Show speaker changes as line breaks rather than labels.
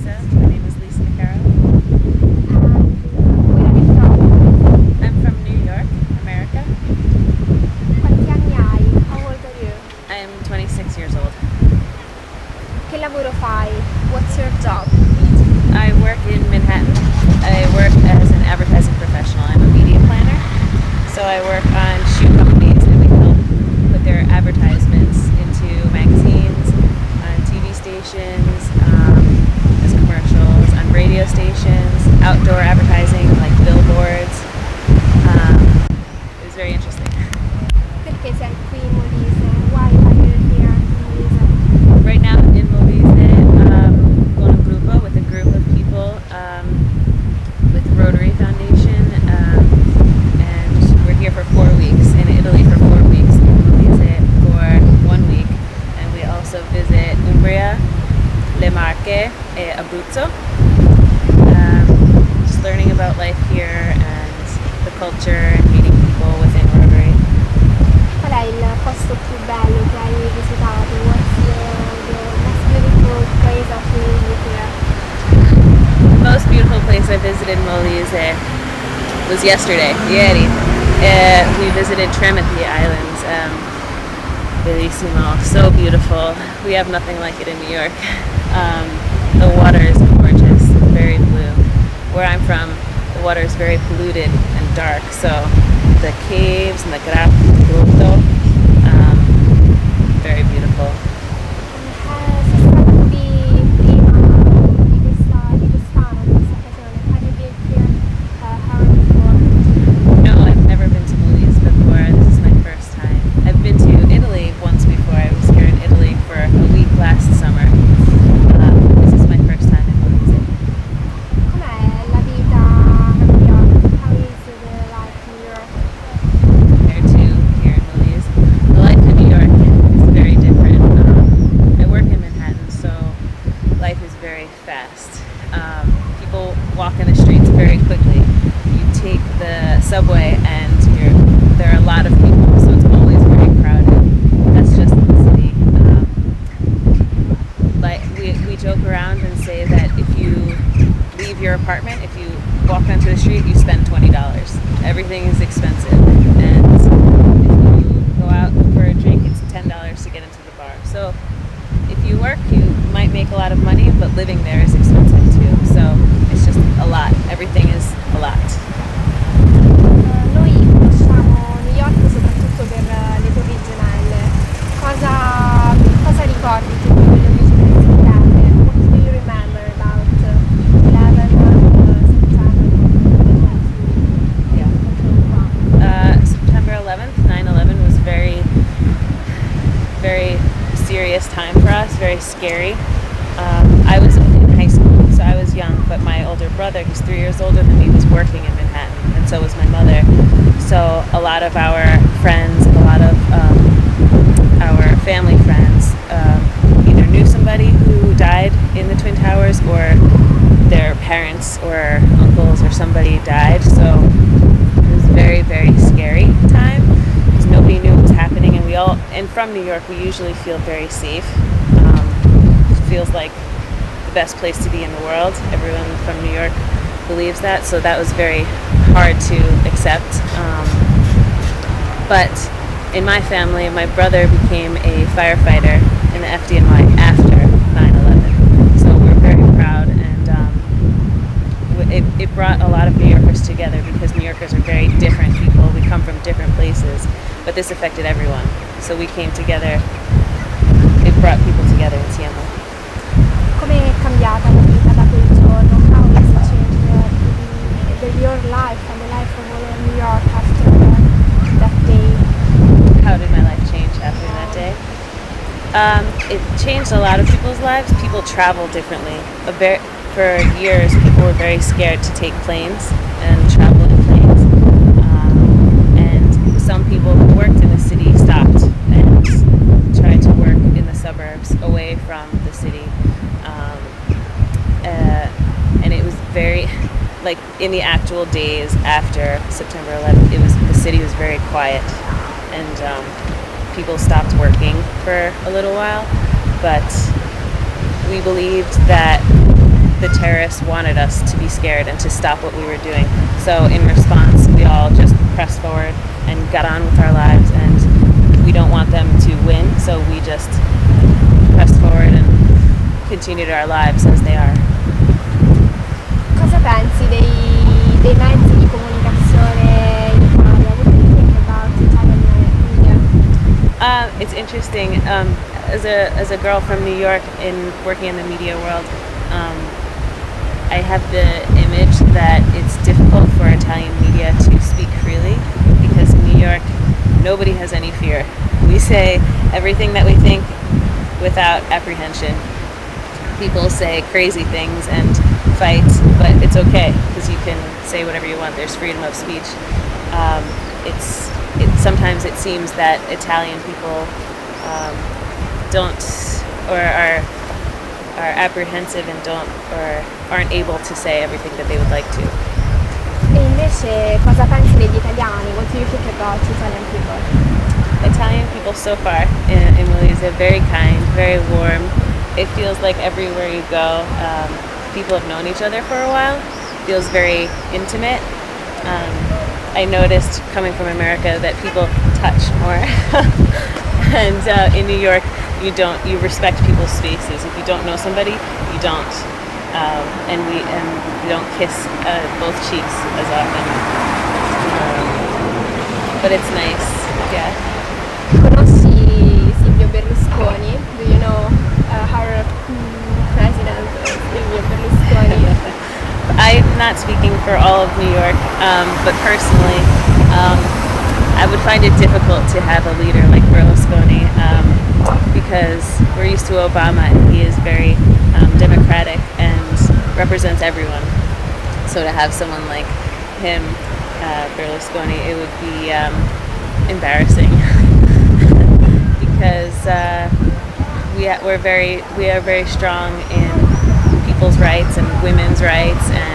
Lisa. My name is Lisa Carroll.
Where are you from?
I'm from New York, America.
Quanti anni hai? How old are you?
I'm 26 years old.
Che lavoro fai? What's your job?
I work in Manhattan. I work as an advertising professional. I'm a media planner. So I work on shoe companies and we help put their advertisements into magazines, on TV stations, as commercials, on radio stations, outdoor advertising like billboards. It was very interesting.
Perché sei qui in Molise? Why are you here in Molise?
Right now in Molise, con un gruppo, with a group of people, with the Rotary Foundation, and we're here for 4 weeks, in Italy for 4 weeks, in Molise for 1 week, and we also visit Umbria, Le Marche, e Abruzzo, just learning about life here and the culture and meeting people within Rotary.
Qual è il posto più bello che hai visitato? What's the most beautiful place of here?
The most beautiful place I visited in Molise was yesterday, ieri. We visited Termoli Islands. Bellissimo, so beautiful. We have nothing like it in New York. The water is gorgeous, very blue. Where I'm from, the water is very polluted and dark, so the caves and the grotto, very beautiful.
Sei stato qui prima di quest'anno, di questa occasione? Have you been here ever before?
No, I've never been to Molise before. This is my first time. I've been to Italy once before. I was here in Italy for a week last summer. This is my first time in Molise.
Com'è la vita a New York? How is the life in New York?
Compared to here in Molise, the life in New York is very different. I work in Manhattan, so life is very fast. People walk in the streets very quickly. You take the subway and there are a lot of people, so it's always very crowded. That's just the city. Like we joke around and say that if you leave your apartment, if you walk onto the street, you spend $20. Everything is expensive, and if you go out for a drink, it's $10 to get into the bar. So if you work, you might make a lot of money, but living there is expensive too. So it's just a lot. Everything is a lot.
Noi conosciamo New York soprattutto per le torri gemelle. Cosa ricordi tu delle torri gemelle settembre? What do you remember about 11 September 2020?
Yeah. September 11th, 9/11 was very, very serious time for us, very scary. I was in high school, so I was young, but my older brother, who's 3 years older than me, was working in Manhattan, and so was my mother. So a lot of our friends, a lot of our family friends, either knew somebody who died in the Twin Towers, or their parents or uncles or somebody died. So it was a very, very scary time because nobody knew what was happening, and from New York, we usually feel very safe. It feels like the best place to be in the world. Everyone from New York believes that, so that was very hard to accept. But in my family, my brother became a firefighter in the FDNY after 9/11, so we're very proud, and it brought a lot of New Yorkers together because New Yorkers are very different people. We come from different places, but this affected everyone, so we came together. It brought people together insieme.
Come è cambiata la vita da quel giorno? How has it changed your life and the life of all of New York after that day?
How did my life change after that day? It changed a lot of people's lives. People travel differently. For years, people were very scared to take planes and travel in planes. And some people who worked in the city stopped and tried to work in the suburbs away from the city. And it was very, like in the actual days after September 11th, the city was very quiet, and people stopped working for a little while. But we believed that the terrorists wanted us to be scared and to stop what we were doing. So in response, we all just pressed forward and got on with our lives, and we don't want them to win, so we just pressed forward and continued our lives as they are.
Cosa pensi dei mezzi di comunicazione in Italia? What do you think about Italian media?
It's interesting. As a girl from New York in working in the media world, I have the image that it's difficult for Italian media to speak freely because in New York, nobody has any fear. We say everything that we think without apprehension. People say crazy things and fight, but it's okay because you can say whatever you want. There's freedom of speech. Sometimes it seems that Italian people don't or are apprehensive and aren't able to say everything that they would like to.
E invece cosa pensi degli italiani? What do you think about Italian people?
Italian people so far in Molise are very kind, very warm. It feels like everywhere you go, people have known each other for a while. It feels very intimate. I noticed coming from America that people touch more, and in New York, you respect people's spaces. If you don't know somebody, you don't, and we don't kiss both cheeks as often. But it's nice, yeah.
Conosci Silvio Berlusconi? Do you know our president Silvio Berlusconi?
I'm not speaking for all of New York, but personally, I would find it difficult to have a leader like Berlusconi because we're used to Obama and he is very democratic and represents everyone. So to have someone like him, Berlusconi, it would be embarrassing because we are very strong in people's rights and women's rights and